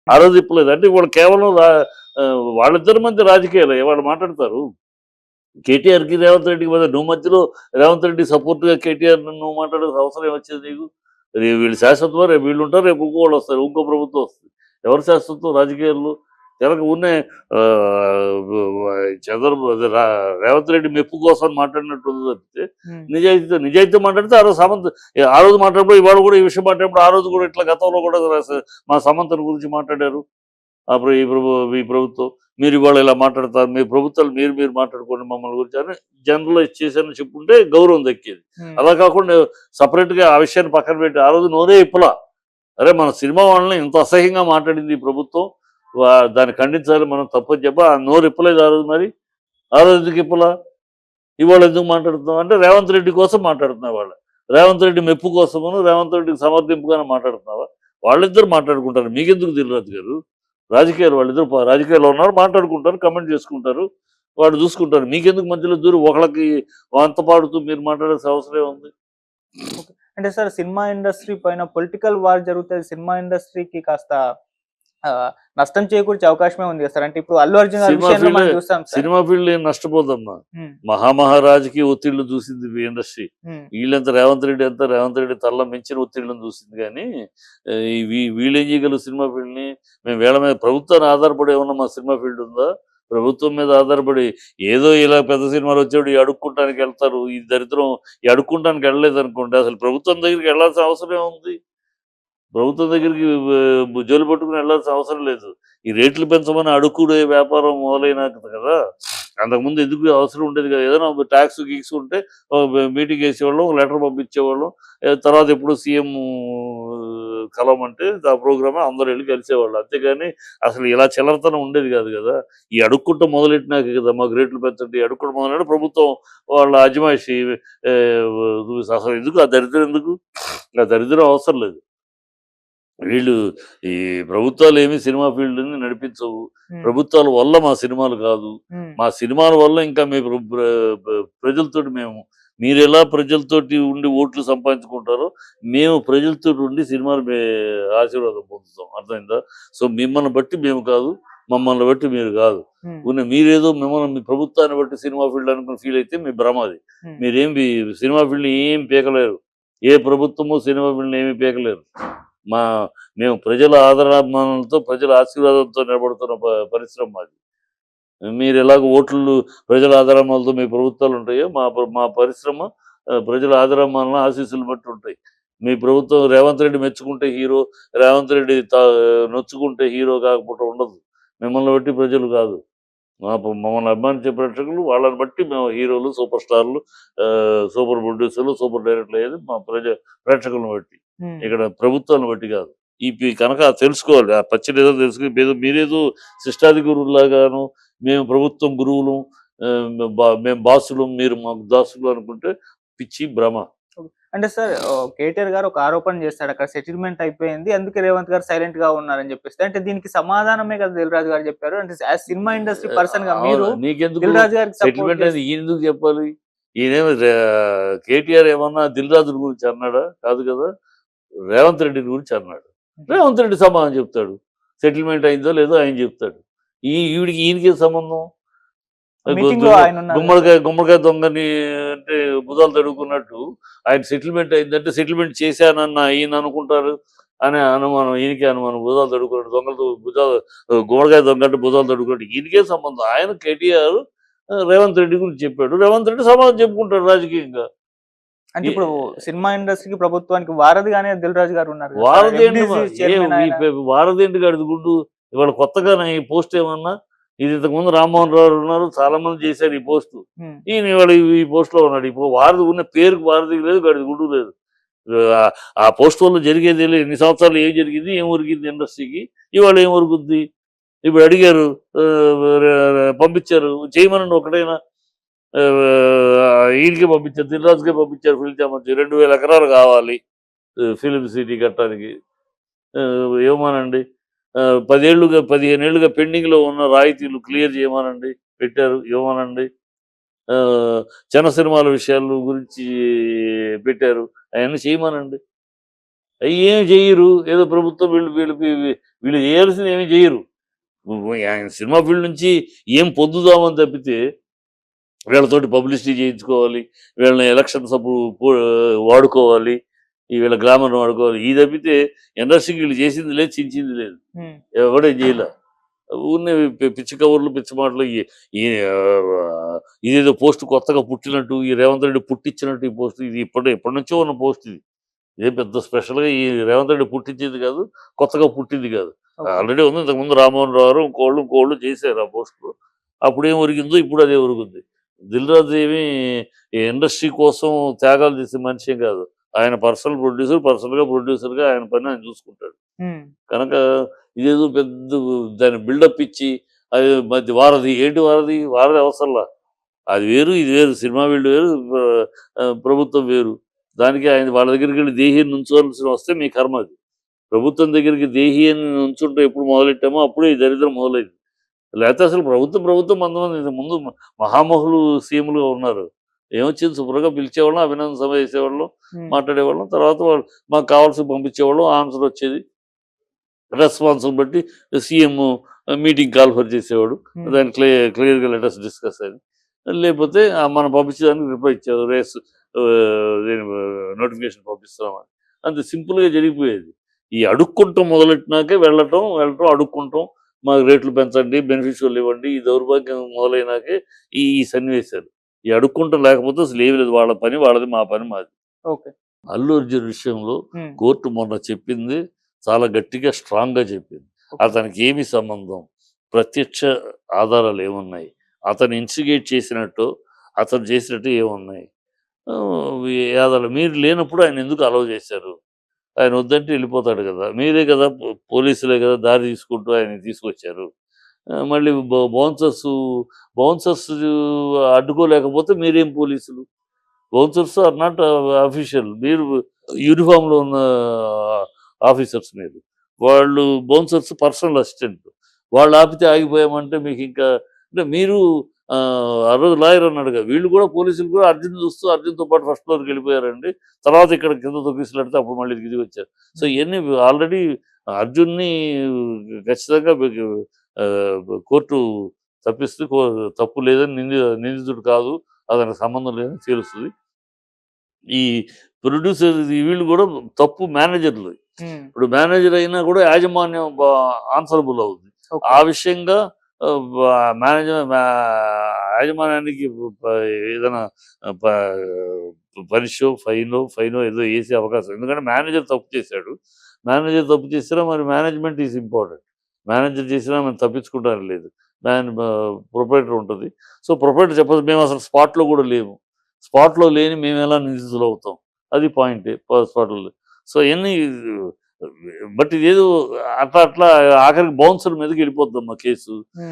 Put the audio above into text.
ఆ రోజు ఇప్పలేదు. అంటే వాళ్ళు కేవలం వాళ్ళిద్దరి మధ్య రాజకీయాలు వాళ్ళు మాట్లాడతారు. కేటీఆర్‌కి, రేవంత్ రెడ్డికి మధ్య నువ్వు మధ్యలో రేవంత్ రెడ్డి సపోర్ట్‌గా కేటీఆర్ నువ్వు మాట్లాడాల్సిన అవసరం ఏమొచ్చింది నీకు? వీళ్ళు శాశ్వతమా? రేపు వీళ్ళుంటారు, రేపు ఇంకోళ్ళొస్తారు. ఇంకో ప్రభుత్వం వస్తుంది. ఎవరు శాశ్వతం రాజకీయాల్లో? జనక ఊరినే చంద్రబాబు అదే రేవంత్ రెడ్డి మెప్పు కోసం మాట్లాడినట్టుంది తప్పితే, హ్మ్. నిజాయితీతో మాట్లాడితే ఆ రోజు ఆ రోజు మాట్లాడినప్పుడు ఇవాళ కూడా ఈ విషయం మాట్లాడినప్పుడు ఆ రోజు కూడా ఇట్లా గతంలో కూడా మా సమంతని గురించి మాట్లాడారు. అప్పుడు ఈ ప్రభుత్వం మీరు ఇవాళ ఇలా మాట్లాడతారు, మీ ప్రభుత్వాలు మీరు మాట్లాడుకోండి మమ్మల్ని గురించి అని జనరలైజ్ చేశారని చెప్పుకుంటే గౌరవం దక్కేది. హ్మ్. అలా కాకుండా సపరేట్‌గా ఆ విషయాన్ని పక్కన పెట్టి ఆ రోజు నోరే ఇప్పలా. అరే మన సినిమా వాళ్ళని ఇంత అసహ్యంగా మాట్లాడింది ఈ ప్రభుత్వం. దాన్ని ఖండించాలి, మనం తప్పని చెప్పి ఆ నోరు ఇప్పలేదు ఆ రోజు మరి. ఆ రోజు ఎందుకు ఇప్పలా? ఇవాళ ఎందుకు మాట్లాడుతున్నాం అంటే రేవంత్ రెడ్డి కోసం మాట్లాడుతున్నావు ఇవాళ. రేవంత్ రెడ్డి మెప్పు కోసమును, రేవంత్ రెడ్డికి సమర్థింపుగానే మాట్లాడుతున్నావా? వాళ్ళిద్దరు మాట్లాడుకుంటారు. మీకెందుకు దిల్‌రాజు గారు? రాజకీయాలు వాళ్ళిద్దరు రాజకీయాల్లో ఉన్నారు, మాట్లాడుకుంటారు, కమెంట్ చేసుకుంటారు. వాళ్ళు చూసుకుంటారు. మీకెందుకు మధ్యలో దూరి ఒకళ్ళకి వంత పాడుతూ మీరు మాట్లాడాల్సిన అవసరం ఏముంది? ఓకే. అంటే సార్ సినిమా ఇండస్ట్రీ పైన పొలిటికల్ వార్ జరుగుతే సినిమా ఇండస్ట్రీకి కాస్త నష్టం చేకూర్చే అవకాశమే ఉంది కదా సార్. అంటే ఇప్పుడు 'అల్లు అర్జున్' గారి సినిమా విషయంలో ఫీల్డ్ మనం చూసాం సార్. సినిమా ఫీల్డ్ ఏం నష్టపోదమ్మా. హ్మ్. మహామహారాజుకి ఒత్తిళ్లు చూసింది ఈ ఇండస్ట్రీ. హ్మ్. వీళ్ళంత రేవంత్ రెడ్డి తల్ల మించిన ఒత్తిళ్లను చూసింది కానీ వీళ్ళేం చేయగలరు సినిమా ఫీల్డ్‌ని? మేము వీళ్ళ మీద ప్రభుత్వాన్ని ఆధారపడి ఏమన్నా మా సినిమా ఫీల్డ్ ఉందా? ప్రభుత్వం మీద ఆధారపడి ఏదో ఇలా పెద్ద సినిమాలు వచ్చేప్పుడు ఈ అడుక్కుంటానికి వెళ్తారు. ఈ దరిద్రం ఈ అడుక్కుంటానికి వెళ్ళలేదనుకోండి, అసలు ప్రభుత్వం దగ్గరికి వెళ్ళాల్సిన అవసరం ఏముంది? ప్రభుత్వం దగ్గరికి జోలు పట్టుకుని వెళ్ళాల్సిన అవసరం లేదు. ఈ రేట్లు పెంచమని అడుక్కుడే వ్యాపారం మొదలైనాక కదా! అంతకుముందు ఎందుకు అవసరం ఉండేది కాదు. ఏదైనా టాక్స్ గీక్స్ ఉంటే మీటింగ్ ఏసేవాళ్ళం, లెటర్ పంపించేవాళ్ళం. తర్వాత ఎప్పుడు సీఎం కలవమంటే ఆ ప్రోగ్రామే అందరూ ఎళ్లి కలిసేవాళ్ళు. అంతేగాని అసలు ఇలా చిల్లరతనం ఉండేది కాదు కదా! ఈ అడుక్కుంట మొదలెట్టినాకే కదా మాకు రేట్లు పెంచండి, అడుక్కుంట మొదలెడితే ప్రభుత్వం వాళ్ళ అజమాయిషీ అసలు ఎందుకు ఆ దరిద్రం ఎందుకు? ఆ దరిద్రం అవసరం లేదు. వీళ్ళు ఈ ప్రభుత్వాలేమి సినిమా ఫీల్డ్‌ని నడిపించవు. హ్మ్. ప్రభుత్వాల వల్ల మా సినిమాలు కాదు. హ్మ్. మా సినిమాల వల్ల ఇంకా మీ ప్ర ప్ర ప్ర ప్రజలతోటి మీరెలా ప్రజలతోటి ఉండి ఓట్లు సంపాదించుకుంటారో, మేము ప్రజలతోటి ఉండి సినిమాలు ఆశీర్వాదం పొందుతాం. అర్థమైందా? సో, మిమ్మల్ని బట్టి మేము కాదు. మమ్మల్ని బట్టి మీరు కాదు. హ్మ్. మీరేదో మిమ్మల్ని మీ ప్రభుత్వాన్ని బట్టి సినిమా ఫీల్డ్ అనుకుని ఫీల్ అయితే మీ భ్రమ అది. హ్మ్. సినిమా ఫీల్డ్‌ని ఏం పీకలేరు. ఏ ప్రభుత్వము సినిమా ఫీల్డ్‌ని ఏమి పీకలేరు. మా మేము ప్రజల ఆదరాభిమానాలతో, ప్రజల ఆశీర్వాదంతో నిలబడుతున్న పరిశ్రమ మాది. మీరెలాగో ఓట్లు ప్రజల ఆదరాభిమానాలతో మీ ప్రభుత్వాలుంటాయో, మా పరిశ్రమ ప్రజల ఆదరాభిమానాలను, ఆశీస్సులు బట్టి ఉంటాయి. మీ ప్రభుత్వం రేవంత్ రెడ్డి మెచ్చుకుంటే హీరో, రేవంత్ రెడ్డి నొచ్చుకుంటే హీరో కాకపోవటం ఉండదు. మిమ్మల్ని బట్టి ప్రజలు కాదు. మమ్మల్ని అభిమానించే ప్రేక్షకులు వాళ్ళని బట్టి మేము హీరోలు, సూపర్ స్టార్‌లు, సూపర్ ప్రొడ్యూసర్‌లు, సూపర్ డైరెక్టర్లు అయ్యేది మా ప్రేక్షకులను బట్టి. హ్మ్. ఇక్కడ ప్రభుత్వాన్ని బట్టి కాదు. కనుక తెలుసుకోవాలి. ఆ పచ్చి నిజం తెలుసుకొని మీరేదో శిష్టాది గురువులాగాను, మేము ప్రభుత్వం గురువులు, మేము బాసులు, మీరు మాకు దాసులు అనుకుంటే పిచ్చి భ్రమ. ఓకే. అంటే సార్ కేటీఆర్ గారు ఒక ఆరోపణ చేస్తాడు. అక్కడ సెటిల్‌మెంట్ అయిపోయింది. అందుకే రేవంత్ గారు సైలెంట్‌గా ఉన్నారని చెప్పేసి. అంటే దీనికి సమాధానమే కదా దిల్ రాజు గారు చెప్పారు. అంటే యాస్ సినిమా ఇండస్ట్రీ పర్సన్‌గా అవును. మీరు నీకెందుకు దిల్ రాజు గారికి సపోర్ట్ సెటిల్మెంట్ అనేది ఈయనెందుకు చెప్పాలి? ఈయనేమో కేటీఆర్ ఏమన్నా దిల్ రాజు గురించి అన్నాడా? కాదు కదా! రేవంత్ రెడ్డి గురించి అన్నాడు. రేవంత్ రెడ్డి సమాధానం చెప్తాడు. సెటిల్మెంట్ అయిందో లేదో ఆయన చెప్తాడు. ఈయనకేం సంబంధం? మీటింగ్‌లో ఆయనున్నారు కదా సార్. గుమ్మడికాయ దొంగని అంటే భుజాలు తడుముకున్నట్టు ఆయన సెటిల్మెంట్ అయిందంటే సెటిల్మెంట్ చేశానన్న ఈయన అనుకుంటారు అనే అనుమానం. ఈయనకే అనుమానం. భుజాలు తడుముకున్నట్టు గుమ్మడికాయ దొంగ అంటే భుజాలు తడుముకున్నట్టు ఈయనకేం సంబంధం? ఆయన కేటీఆర్ రేవంత్ రెడ్డి గురించి చెప్పాడు. రేవంత్ రెడ్డి సమాధానం చెప్పుకుంటాడు రాజకీయంగా. అంటే ఈ ఇప్పుడు సినిమా ఇండస్ట్రీకి, ప్రభుత్వానికి వారధిగానే దిల్ రాజు గారు ఉన్నారు కదా సార్. వారధేంటి ఎఫ్‌డీసీ చైర్మన్ ఆయన. వారధేంటి గాడిద గుడ్డు. ఇవాళ కొత్తగానే ఈ పోస్ట్ ఏమన్నా, ఇది ఇంతకుముందు రామ్మోహన్ రావు ఉన్నారు, చాలా మంది చేశారు ఈ పోస్టు. హ్మ్. ఈయన ఇవాళ ఈ పోస్ట్‌లో ఉన్నాడు. ఇప్పుడు వారధి ఉన్న పేరుకి వారధి లేదు, గాడిద గుడ్డు లేదు. ఆ పోస్ట్ వల్ల జరిగేది లేదు. ఇన్ని సంవత్సరాలు ఏం జరిగింది, ఏం ఒరిగింది ఇండస్ట్రీకి, ఇవాళ ఏం ఒరుగుద్ది? ఇప్పుడు అడిగారు, పంపించారు, చేయమనండి ఒకటైనా. ఈయనకే పంపించారు, దిల్ రాజుకే పంపించారు, ఫిల్ చేయమని. 2000 ఎకరాలు కావాలి ఫిల్మ్ సిటీ కట్టడానికి. ఇవ్వమనండి. 15 ఏళ్లుగా పెండింగ్‌లో ఉన్న రాయితీలు క్లియర్ చేయమనండి. పెట్టారు, ఇవ్వమనండి. చిన్న సినిమాల విషయాల గురించి పెట్టారు. అయన్నీ చేయమనండి. అవి ఏమి చేయరు. ఏదో ప్రభుత్వం వీళ్ళు వీళ్ళు వీళ్ళు వీళ్ళు చేయాల్సింది ఏమి చేయరు. ఆయన సినిమా ఫీల్డ్ నుంచి ఏం పొందుదామని తప్పితే వీళ్ళతోటి పబ్లిసిటీ చేయించుకోవాలి, వీళ్ళని ఎలక్షన్స్ అప్పుడు వాడుకోవాలి, ఈ వీళ్ళ గ్లామర్‌ని వాడుకోవాలి. ఇది తప్పితే ఇండస్ట్రీకి వీళ్ళు చేసింది లేదు, చించింది లేదు. హ్మ్. ఎవడేం చేయలే. ఊరినే పిచ్చి కబుర్లు, పిచ్చి మాటలు ఈ ఇదేదో పోస్ట్ కొత్తగా పుట్టినట్టు, ఈ రేవంత్ రెడ్డి పుట్టించినట్టు ఈ పోస్ట్ ఇది ఎప్పటినుంచో ఉన్న పోస్ట్ ఇది. ఇదేం పెద్ద స్పెషల్‌గా ఈ రేవంత్ రెడ్డి పుట్టించింది కాదు, కొత్తగా పుట్టింది కాదు. ఓకే. ఆల్రెడీ ఉంది. ఇంతకుముందు రామ్మోహన్ రావు ఇంకోళ్ళు చేశారు ఆ పోస్టులు. అప్పుడేం ఒరిగిందో ఇప్పుడు అదే ఒరుగుద్ది. దిల్ రాజు ఏమి ఇండస్ట్రీ కోసం త్యాగాలు చేసే మనిషేం కాదు. ఆయన పర్సనల్‌గా ప్రొడ్యూసర్‌గా ఆయన పని ఆయన చూసుకుంటాడు. హ్మ్. కనుక ఇదేదో పెద్ద దాన్ని బిల్డప్ ఇచ్చి అది మధ్య వారధి ఏంటి వారధి? వారధి అవసరంలా. అది వేరు, ఇది వేరు. సినిమా ఫీల్డ్ వేరు, ప్రభుత్వం వేరు. దానికి ఆయన వాళ్ళ దగ్గరికెళ్ళి దేహి నుంచోవాల్సి వస్తే మీ కర్మ అది. ప్రభుత్వం దగ్గరికి దేహి అని నుంచుంటే ఎప్పుడు మొదలెట్టామో అప్పుడే ఈ దరిద్రం మొదలైంది. లేకపోతే అసలు ప్రభుత్వం కొంతమంది ఇంతకు ముందు మహామహులు సీఎంలుగా ఉన్నారు. ఏమొచ్చింది శుభ్రంగా పిలిచేవాళ్ళం, అభినందన సభ చేసేవాళ్ళం, హ్మ్. మాట్లాడేవాళ్ళం. తర్వాత వాళ్ళు మాకు కావాల్సినవి పంపించేవాళ్ళం. ఆన్సర్ వచ్చేది. రెస్పాన్స్‌ని బట్టి సీఎం మీటింగ్ కాల్ఫర్ చేసేవాడు. హ్మ్. దాన్ని క్లియర్‌గా లెట్ అస్ డిస్కస్ అని. లేకపోతే మనం పంపించేదానికి రిప్లై ఇచ్చేవారు. దీని నోటిఫికేషన్ పంపిస్తున్నామని. అంతే సింపుల్‌గా జరిగిపోయేది. ఈ అడుక్కుంటం మొదలెట్టినాకే వెళ్ళటం, అడుక్కుంటాం. మాకు రేట్లు పెంచండి, బెనిఫిషియల్ ఇవ్వండి. ఈ దౌర్భాగ్యం మొదలైనాకే ఈ ఈ సన్నివేశాలు. ఈ అడుక్కుంటం లేకపోతే అసలు ఏమి లేదు. వాళ్ళ పని వాళ్ళది, మా పని మాది. ఓకే. అల్లు అర్జున్ విషయంలో హ్మ్. కోర్టు మొన్న చెప్పింది చాలా గట్టిగా, స్ట్రాంగ్‌గా చెప్పింది. ఓకే. అతనికి ఏమి సంబంధం? ప్రత్యక్ష ఆధారాలు ఏమున్నాయి? అతను ఇన్స్టిగేట్ చేసినట్టు, అతను చేసినట్టు ఏమున్నాయి? ఆధారాలు మీరు లేనప్పుడు ఆయన ఎందుకు అలౌ చేశారు? ఆయన వద్దంటే వెళ్ళిపోతాడు కదా! మీరే కదా పోలీసులే కదా దారి తీసుకుంటూ ఆయన్ని తీసుకొచ్చారు. మళ్ళీ బౌన్సర్స్ అడ్డుకోలేకపోతే మీరేం పోలీసులు? Bouncers are not official. మీరు యూనిఫామ్‌లో ఉన్న ఆఫీసర్స్ మీరు. వాళ్ళు బౌన్సర్స్ పర్సనల్ అసిస్టెంట్. వాళ్ళు ఆపితే ఆగిపోయామంటే మీకింకా అంటే మీరు ఆ రోజు లాయర్ అన్నాడుగా, వీళ్ళు కూడా పోలీసులు కూడా అర్జున్‌ని చూస్తూ అర్జున్‌తో పాటు ఫస్ట్ ఫ్లోర్‌కి వెళ్ళిపోయారండి. తర్వాత ఇక్కడ కింద తొక్కిసలాడితే అప్పుడు మళ్ళీ దిగొచ్చారు. సో, ఇయన్నీ ఆల్రెడీ అర్జున్‌ని ఖచ్చితంగా కోర్టు తప్పిస్తే తప్పు లేదని నిందితుడు కాదు. అతనికి సంబంధం లేదని తేలుస్తది. ఈ ప్రొడ్యూసర్ వీళ్ళు కూడా తప్పు మేనేజర్‌లు. హ్మ్. ఇప్పుడు మేనేజర్ అయినా కూడా యాజమాన్యం ఆన్సరబుల్ అవుద్ది. ఓకే. ఆ విషయంగా ఆహ్, వ యాజమాన్యానికి ఏదైనా ప ఫైనో ఏదో ఏసే అవకాశం. ఎందుకంటే మేనేజర్ తప్పు చేశాడు. మేనేజర్ తప్పు చేసినా మరి మేనేజ్మెంట్ ఈజ్ ఇంపార్టెంట్. మేనేజర్ చేసినా మనం తప్పించుకుంటానికి లేదు. ప్రొప్రైటర్ ఉంటది. సో, ప్రొప్రైటర్ చెప్పదు మేమసలు స్పాట్‌లో కూడా లేము. స్పాట్‌లో లేని మేమెలా నిందితులవుతాం? అది పాయింటే. స్పాట్‌లో. సో, ఇయన్నీ బట్ ఇదేదో అట్లా ఆఖరికి బౌన్సర్ మీదకెళ్ళిపోద్దమ్మా కేసు. హ్మ్.